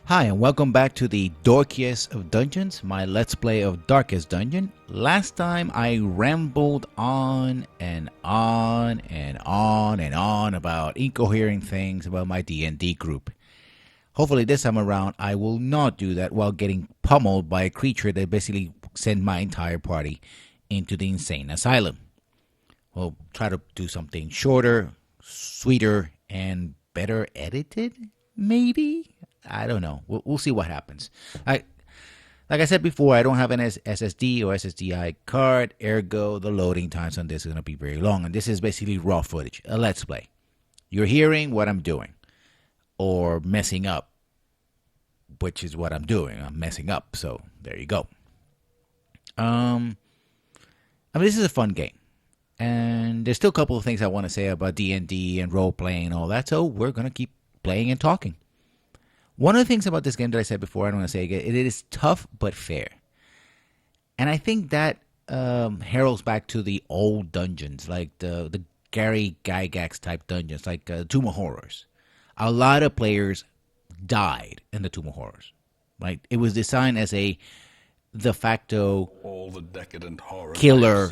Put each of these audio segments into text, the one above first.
Hi, and welcome back to the Dorkiest of Dungeons, my Let's Play of Darkest Dungeon. Last time I rambled on and on and on and on about incoherent things about my D&D group. Hopefully this time around I will not do that while getting pummeled by a creature that basically sent my entire party into the insane asylum. We'll try to do something shorter, sweeter, and better edited, maybe? I don't know. We'll see what happens. Like I said before, I don't have an SSD or SSDI card. Ergo, the loading times on this is going to be very long. And this is basically raw footage, a Let's Play. You're hearing what I'm doing or messing up, which is what I'm doing. I'm messing up. So there you go. This is a fun game. And there's still a couple of things I want to say about D&D and role-playing and all that. So we're going to keep playing and talking. One of the things about this game that I said before, I don't want to say again, it is tough but fair. And I think that heralds back to the old dungeons, like the Gary Gygax type dungeons, like Tomb of Horrors. A lot of players died in the Tomb of Horrors. Right? It was designed as a de facto all the decadent horror killer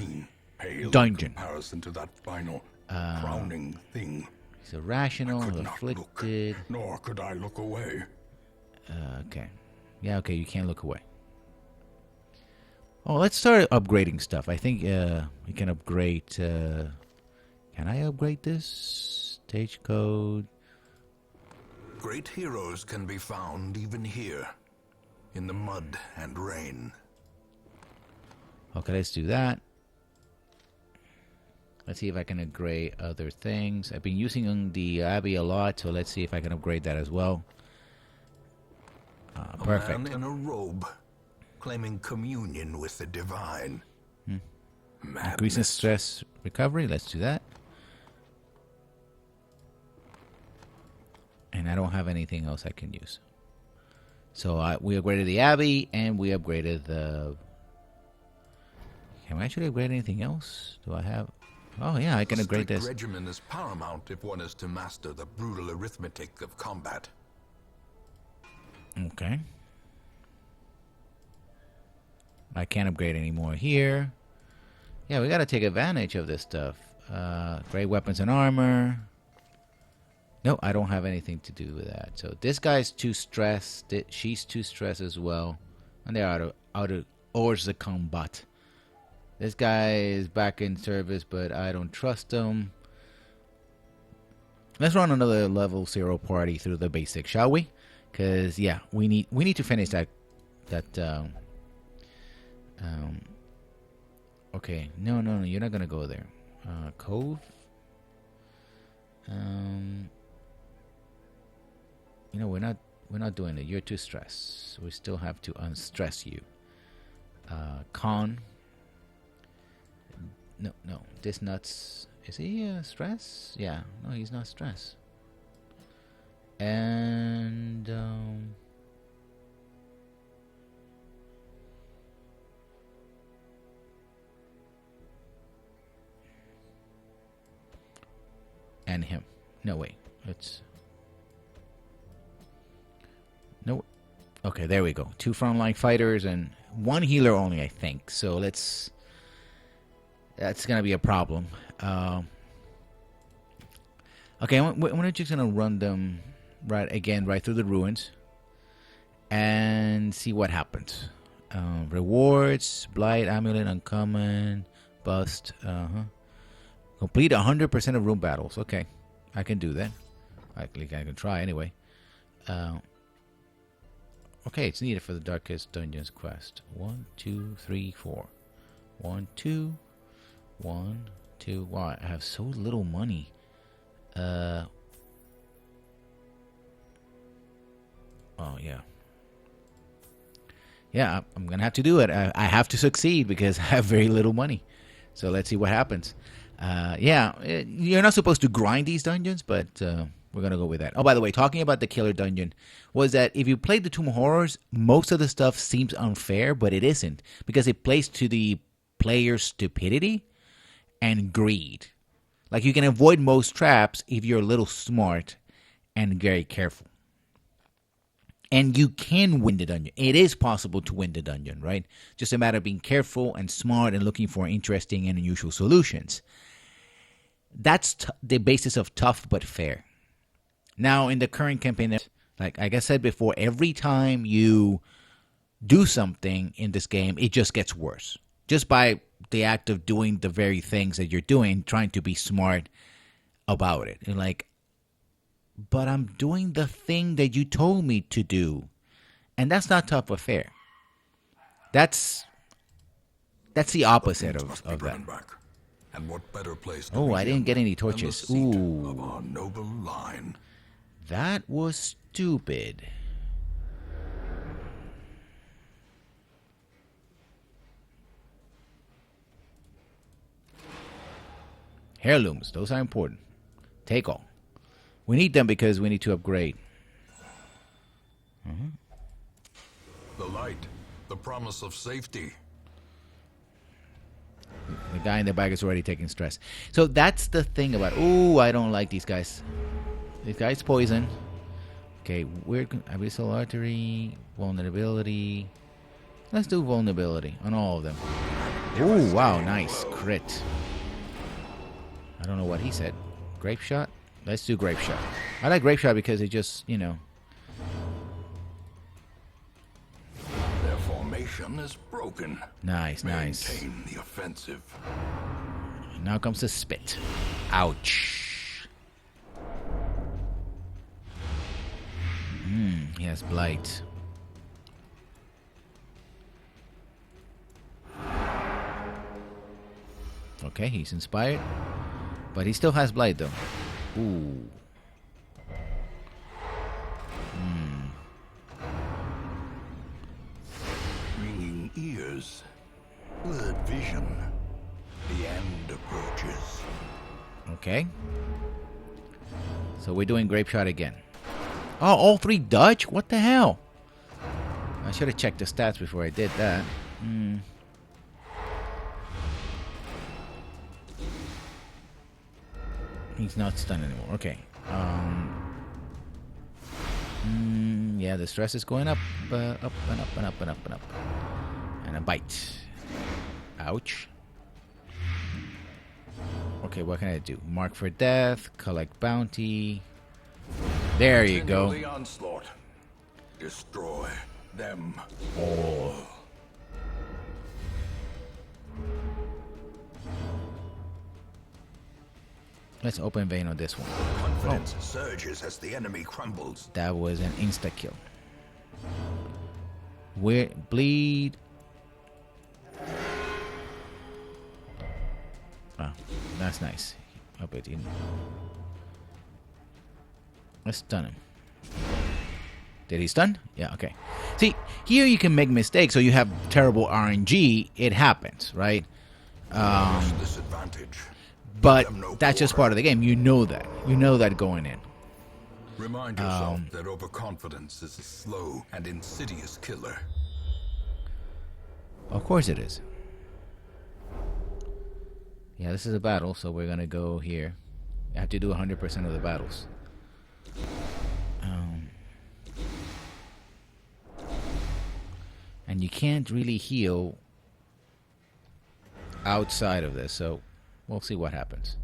dungeon. In comparison to that final crowning thing. It's irrational, afflicted. Look, nor could I look away. Okay. Yeah, okay, you can't look away. Oh, let's start upgrading stuff. I think we can upgrade... can I upgrade this? Stage code. Great heroes can be found even here, in the mud and rain. Okay, let's do that. Let's see if I can upgrade other things. I've been using the Abbey a lot, so let's see if I can upgrade that as well. Perfect. A man in a robe, claiming communion with the divine. Increasing stress recovery. Let's do that. And I don't have anything else I can use. So we upgraded the Abbey, and we upgraded the... Can I actually upgrade anything else? Do I have... Oh, yeah, I can upgrade this. Regimen is paramount if one is to master the brutal arithmetic of combat. Okay. I can't upgrade any more here. Yeah, we got to take advantage of this stuff. Great weapons and armor. No, I don't have anything to do with that. So this guy's too stressed. She's too stressed as well. And they're out of hors de combat. This guy is back in service, but I don't trust him. Let's run another level 0 party through the basics, shall we? Because yeah, we need to finish that. Okay, no, you're not gonna go there. Cove. We're not doing it. You're too stressed. We still have to unstress you. Con. No. This nuts. Is he stressed? Yeah. No, he's not stressed. And and him. No, wait. No. Okay, there we go. 2 frontline fighters and 1 healer only, I think. So that's gonna be a problem. Okay, we're just gonna run them right through the ruins and see what happens. Rewards, blight, amulet, uncommon, bust. Complete 100% of room battles. Okay, I can do that. I can try anyway. Okay, it's needed for the Darkest Dungeons quest. 1, 2, 3, 4. 1, 2. 1, 2. Wow, I have so little money. Oh yeah. Yeah, I'm gonna have to do it. I have to succeed because I have very little money. So let's see what happens. You're not supposed to grind these dungeons, but we're gonna go with that. Oh, by the way, talking about the killer dungeon, was that if you played the Tomb of Horrors, most of the stuff seems unfair, but it isn't because it plays to the player's stupidity and greed. Like, you can avoid most traps if you're a little smart and very careful. And you can win the dungeon. It is possible to win the dungeon, right? Just a matter of being careful and smart and looking for interesting and unusual solutions. That's the basis of tough but fair. Now, in the current campaign, like I said before, every time you do something in this game, it just gets worse. Just by the act of doing the very things that you're doing, trying to be smart about it. And like, but I'm doing the thing that you told me to do. And that's not tough or fair. That's the opposite of that. Back. And what better place to Oh, I didn't get any than the torches. seat Ooh. of our noble line. That was stupid. Heirlooms, those are important. Take all. We need them because we need to upgrade. The light, the promise of safety. The guy in the back is already taking stress. So that's the thing about... Ooh, I don't like these guys. These guys poison. Okay, we're... Abyssal Artery, vulnerability. Let's do vulnerability on all of them. Ooh, wow, nice. Crit. I don't know what he said. Grape shot? Let's do grape shot. I like grape shot because it just, you know... Their formation is broken. Nice, nice. Maintain the offensive. Now comes the spit. Ouch. He has blight. Okay, he's inspired. But he still has blight, though. Ooh. Ringing ears. Blurred vision. The end approaches. Okay. So we're doing grape shot again. Oh, all three Dutch? What the hell? I should have checked the stats before I did that. He's not stunned anymore. Okay. Yeah, the stress is going up, up and up and up and up and up. And a bite. Ouch. Okay, what can I do? Mark for death, collect bounty. There you go. The onslaught. Destroy them all. Let's open vein on this one. Confidence surges as the enemy crumbles. That was an insta-kill. Where bleed. Ah, that's nice. Up it in. Let's stun him. Did he stun? Yeah, okay. See, here you can make mistakes, so you have terrible RNG. It happens, right? Disadvantage. But that's just part of the game. You know that. You know that going in. Remind yourself that overconfidence is a slow and insidious killer. Of course it is. Yeah, this is a battle, so we're going to go here. You have to do 100% of the battles. And you can't really heal outside of this, so we'll see what happens.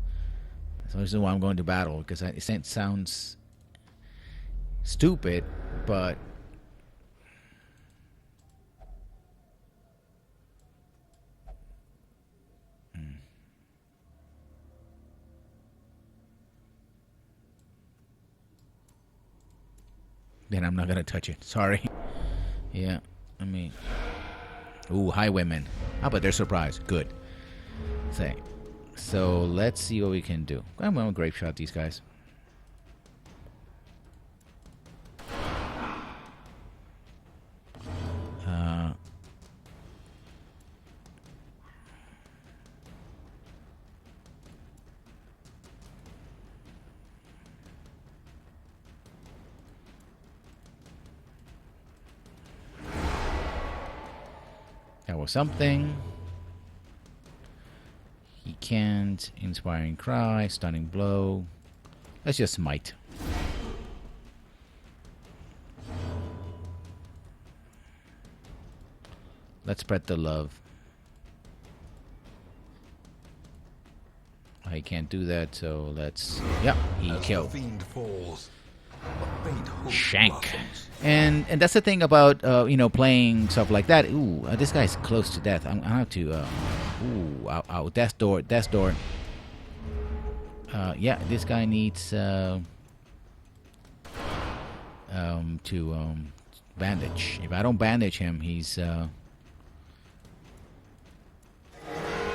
So this is why I'm going to battle, because it sounds stupid, but then I'm not going to touch it. Sorry. Yeah, I mean... Ooh, highwaymen. How about they're surprised? Good. So let's see what we can do. I'm going to grape shot these guys. That was something. He can't. Inspiring cry. Stunning blow. Let's just smite. Let's spread the love. I can't do that, so let's... Yep, he killed. Shank. And that's the thing about, playing stuff like that. Ooh, this guy's close to death. I have to... ooh, ow, death door. Yeah, this guy needs... to bandage. If I don't bandage him, he's...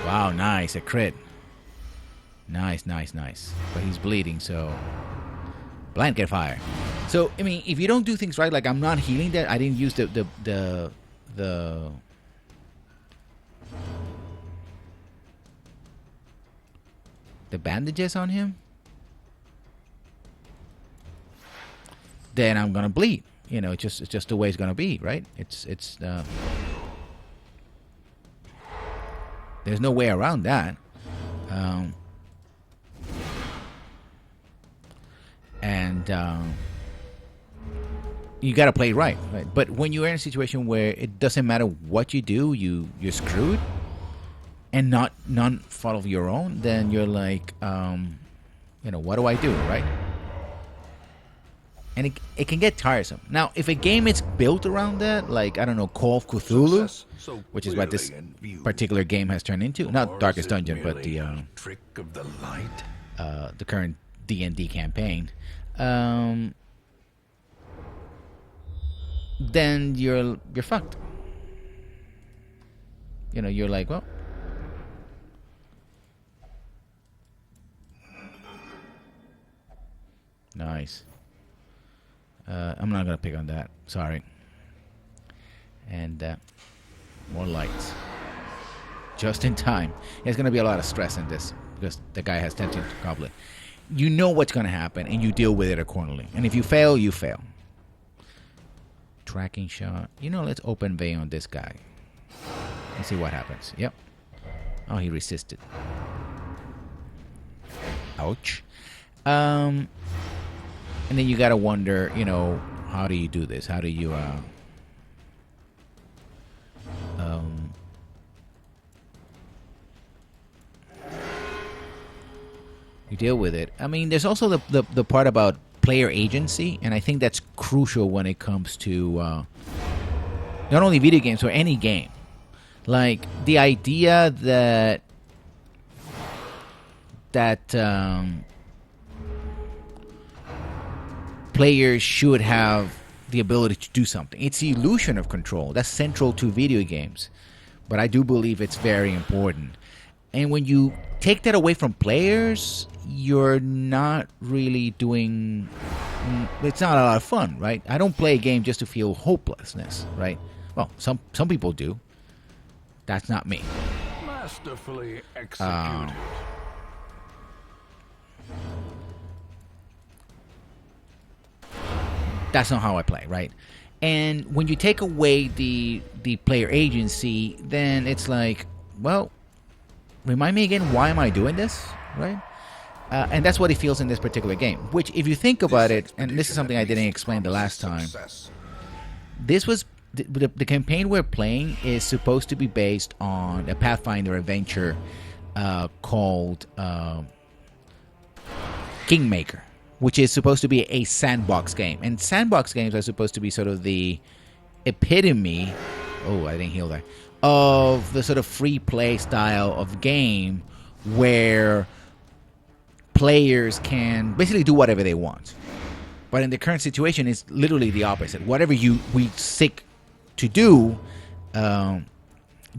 Wow, nice, a crit. Nice. But he's bleeding, so... Blanket fire. So, I mean, if you don't do things right, like I'm not healing that, I didn't use the bandages on him, then I'm gonna bleed. It's just the way it's gonna be, right? There's no way around that. You gotta play right? But when you're in a situation where it doesn't matter what you do, you're screwed, and none fault of your own, then you're like, what do I do, right? And it can get tiresome. Now, if a game is built around that, like, I don't know, Call of Cthulhu, which is what this particular game has turned into, not Darkest Dungeon, but the trick of the light, the current D&D campaign, then you're fucked. You're like, well, nice. I'm not gonna pick on that. Sorry. And more lights. Just in time. There's gonna be a lot of stress in this because the guy has tension goblet. You know what's gonna happen, and you deal with it accordingly. And if you fail, you fail. Tracking shot. Let's open vein on this guy. Let's see what happens. Yep. Oh, he resisted. Ouch. And then you gotta wonder, how do you do this? How do you, you deal with it? I mean, there's also the part about player agency, and I think that's crucial when it comes to not only video games or any game. Like the idea that players should have the ability to do something. It's the illusion of control. That's central to video games. But I do believe it's very important. And when you take that away from players, you're not really doing... It's not a lot of fun, right? I don't play a game just to feel hopelessness, right? Well, some people do. That's not me. Masterfully executed. That's not how I play, right? And when you take away the player agency, then it's like, well, remind me again, why am I doing this, right? And that's what it feels in this particular game. Which, if you think about it, and this is something I didn't explain the last time, this was the campaign we're playing is supposed to be based on a Pathfinder adventure called Kingmaker, which is supposed to be a sandbox game. And sandbox games are supposed to be sort of the epitome, oh, I didn't heal there, of the sort of free play style of game where players can basically do whatever they want. But in the current situation, it's literally the opposite. Whatever we seek to do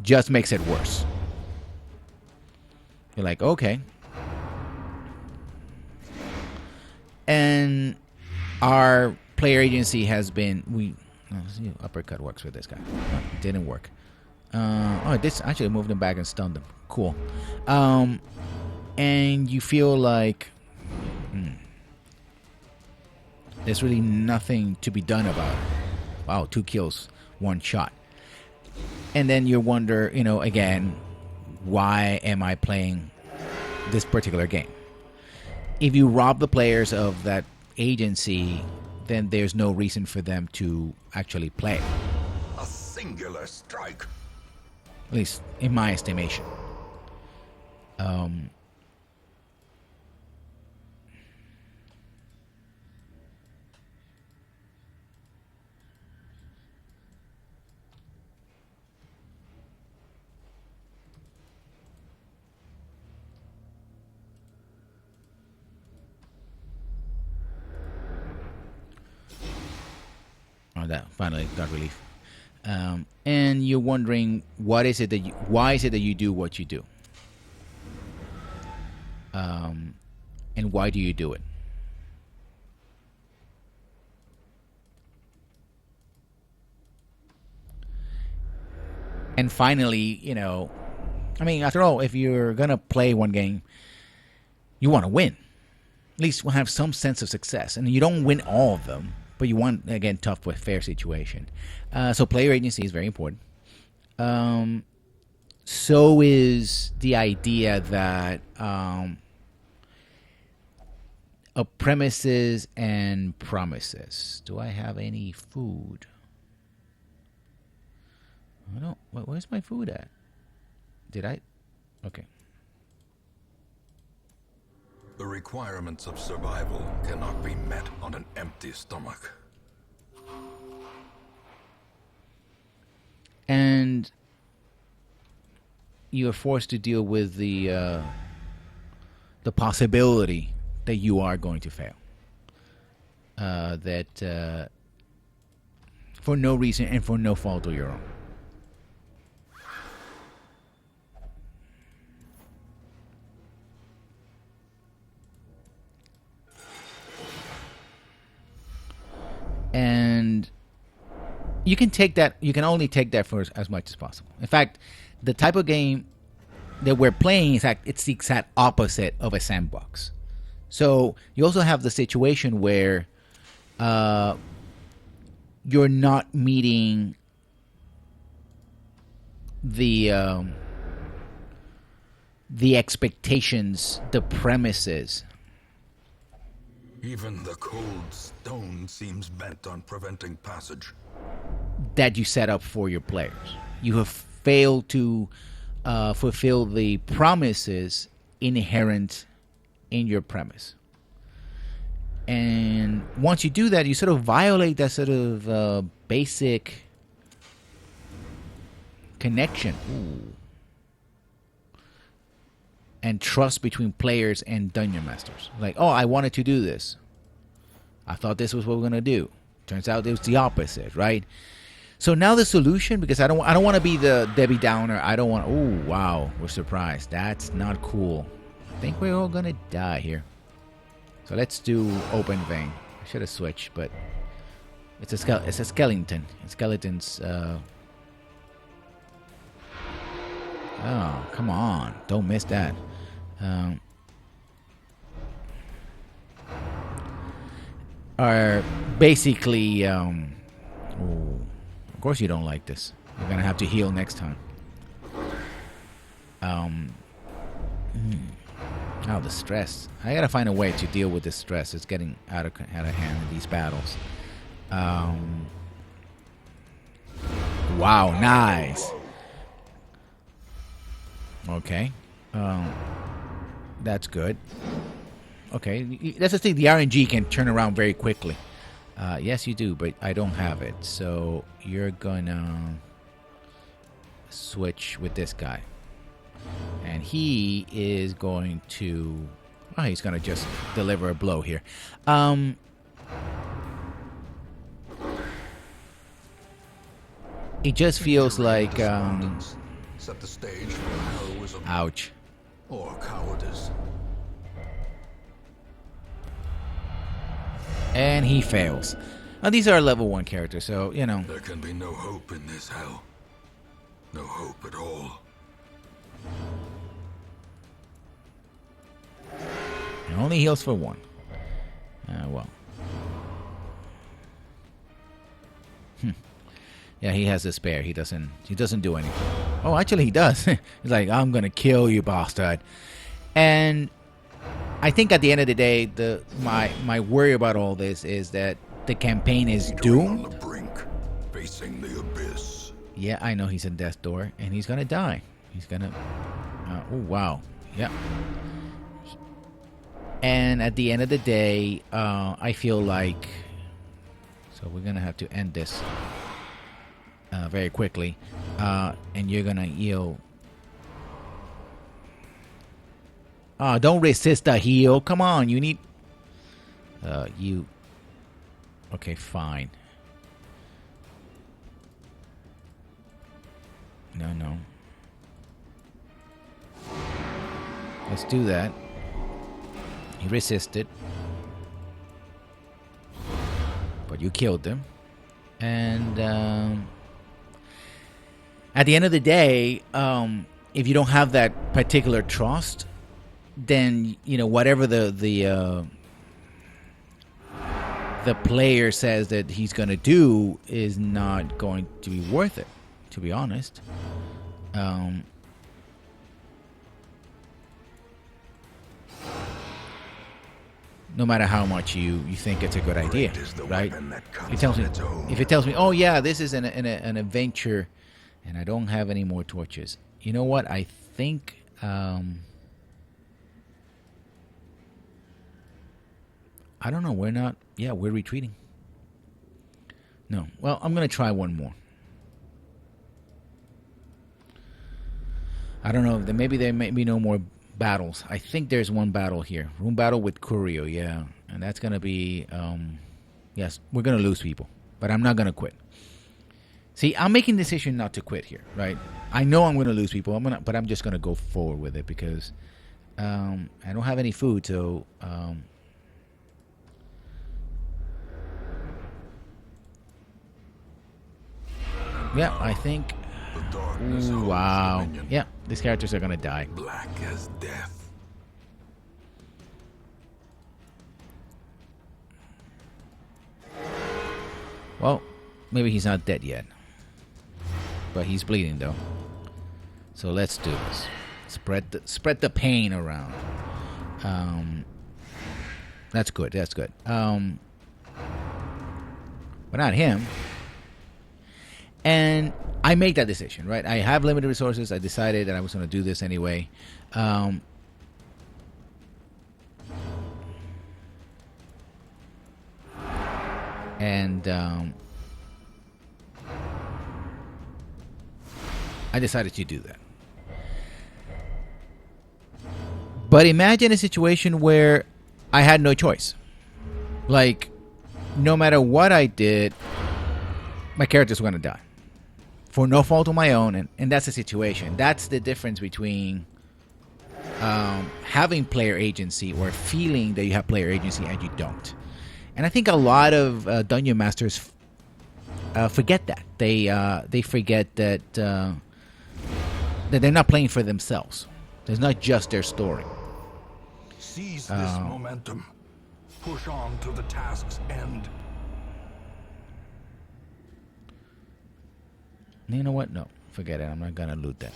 just makes it worse. You're like, okay. And our player agency has been... let's see, uppercut works with this guy. Oh, it didn't work. This actually moved him back and stunned him. Cool. And you feel like... there's really nothing to be done about it. Wow, 2 kills, 1 shot. And then you wonder, again, why am I playing this particular game? If you rob the players of that agency, then there's no reason for them to actually play. A singular strike. At least in my estimation. Um, oh, that finally got relief. And you're wondering why is it that you do what you do? And why do you do it? And finally, I mean, after all, if you're gonna play one game, you want to win. At least have some sense of success, and you don't win all of them, but you want, again, tough but fair situation. So player agency is very important. So is the idea that premises and promises. Do I have any food? I don't. Where's my food at? Did I? Okay. The requirements of survival cannot be met on an empty stomach. And you are forced to deal with the possibility that you are going to fail. That for no reason and for no fault of your own. And you can take that. You can only take that for as much as possible. In fact, the type of game that we're playing is it's the exact opposite of a sandbox. So you also have the situation where you're not meeting the expectations, the premises. Even the cold stone seems bent on preventing passage. That you set up for your players. You have failed to fulfill the promises inherent in your premise. And once you do that, you sort of violate that sort of basic connection. And trust between players and dungeon masters. Like, oh, I wanted to do this. I thought this was what we're gonna do. Turns out it was the opposite, right? So now the solution, because I don't want to be the Debbie Downer. I don't want. Oh, wow, we're surprised. That's not cool. I think we're all gonna die here. So let's do open vein. I should have switched, but it's a skeleton. Skeletons. Oh, come on! Don't miss that. Are basically. Of course you don't like this. You're gonna have to heal next time. Oh, the stress. I gotta find a way to deal with this stress. It's getting out of hand in these battles. Wow, nice. Okay. That's good. Okay, that's the thing. The RNG can turn around very quickly. Yes, you do, but I don't have it. So you're gonna switch with this guy. And he is going to... Oh, he's going to just deliver a blow here. It just feels like... Set the stage for heroism. Ouch. Or cowardice. And he fails. Now, these are level 1 characters, so, you know. There can be no hope in this hell. No hope at all. It only heals for 1. Well. Yeah, he has a spare. He doesn't do anything. Oh, actually he does. He's like, I'm gonna kill you, bastard. And I think at the end of the day, my worry about all this is that the campaign is doomed. On the brink, facing the abyss. Yeah, I know he's in death's door, and he's gonna die. He's gonna. Oh wow. Yeah. And at the end of the day, I feel like. So we're gonna have to end this very quickly, and you're gonna heal. Don't resist the heal. Come on, you need. You. Okay, fine. No. Let's do that. He resisted. But you killed him. And at the end of the day, if you don't have that particular trust, then, you know, whatever the player says that he's going to do is not going to be worth it, to be honest. No matter how much you think it's a good idea, right? If it tells me, oh yeah, this is an adventure, and I don't have any more torches. You know what? I think I don't know. We're not. Yeah, we're retreating. No. Well, I'm gonna try one more. I don't know. Maybe there may be no more battles. I think there's one battle here. Room battle with Curio, yeah. And that's going to be, yes, we're going to lose people. But I'm not going to quit. See, I'm making the decision not to quit here, right? I know I'm going to lose people, but I'm just going to go forward with it because I don't have any food, so... yeah, I think... Ooh, wow. Yeah, these characters are gonna die. Black as death. Well, maybe he's not dead yet. But he's bleeding though. So let's do this. Spread the pain around. That's good. But not him. And I made that decision, right? I have limited resources. I decided that I was going to do this anyway. I decided to do that. But imagine a situation where I had no choice. Like, no matter what I did, my characters were going to die. For no fault of my own, and that's the situation. That's the difference between having player agency or feeling that you have player agency and you don't. And I think a lot of dungeon masters forget that. They forget that they're not playing for themselves. There's not just their story. Seize this momentum. Push on to the task's end. You know what? No, forget it. I'm not gonna loot that.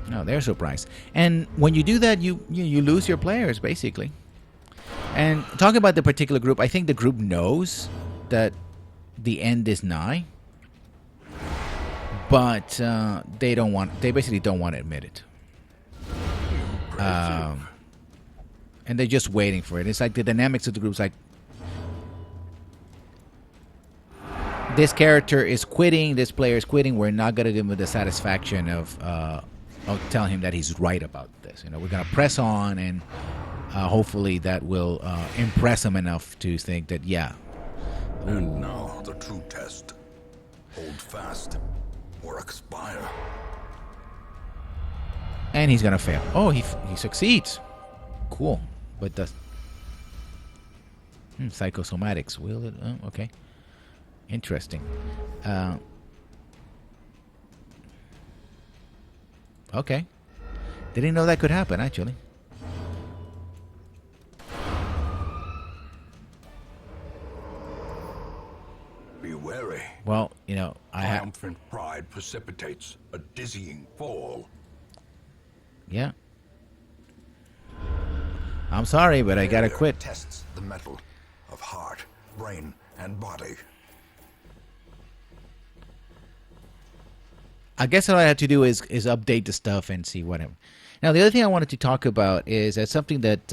No, they're surprised. And when you do that, you lose your players basically. And talking about the particular group, I think the group knows that the end is nigh. But they basically don't want to admit it. And they're just waiting for it. It's like the dynamics of the group's like, this character is quitting, this player is quitting. We're not going to give him the satisfaction of telling him that he's right about this. You know, we're going to press on, and hopefully that will impress him enough to think that, yeah. And now the true test. Hold fast. Or expire. And he's gonna fail. Oh, he succeeds. Cool. But the psychosomatics, will it? Oh, okay. Interesting. Okay. Didn't know that could happen, actually. Beware. wary. Well, you know, I have. Triumphant pride precipitates a dizzying fall. Yeah. I'm sorry, but I gotta Failure quit. Tests the mettle of heart, brain, and body. I guess all I have to do is update the stuff and see what. Now, the other thing I wanted to talk about is that something that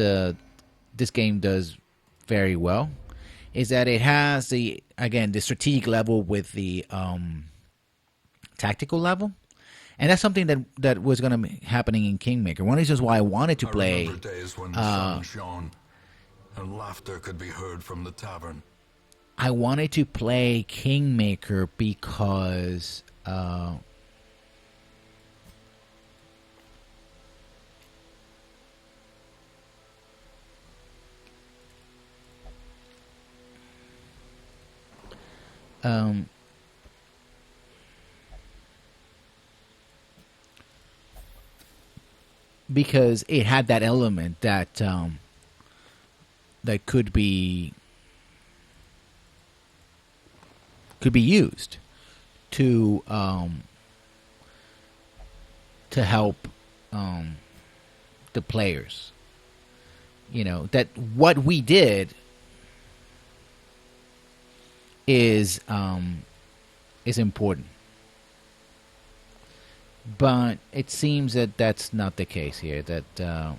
this game does very well is that it has the strategic level with the tactical level, and that's something that was going to be happening in Kingmaker. One of the reasons why I wanted to play. I remember days when the sun shone and laughter could be heard from the tavern. I wanted to play Kingmaker because. Because it had that element that that could be used to help the players. You know, that what we did is important, but it seems that that's not the case here. That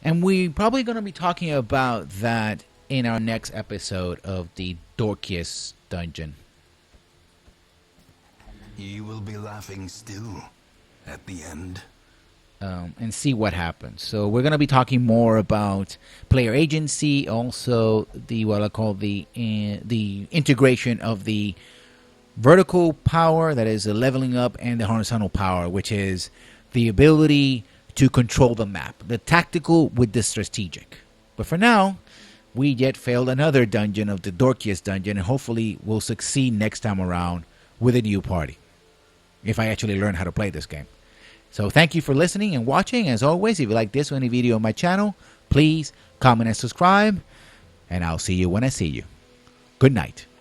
and we're probably going to be talking about that in our next episode of the Dorkiest Dungeon. You will be laughing still at the end. And see what happens. So we're going to be talking more about player agency, also the what I call the integration of the vertical power, that is the leveling up, and the horizontal power, which is the ability to control the map, the tactical with the strategic. But for now, we yet failed another dungeon of the Dorkiest Dungeon, and hopefully we'll succeed next time around with a new party, if I actually learn how to play this game. So thank you for listening and watching. As always, if you like this or any video on my channel, please comment and subscribe, and I'll see you when I see you. Good night.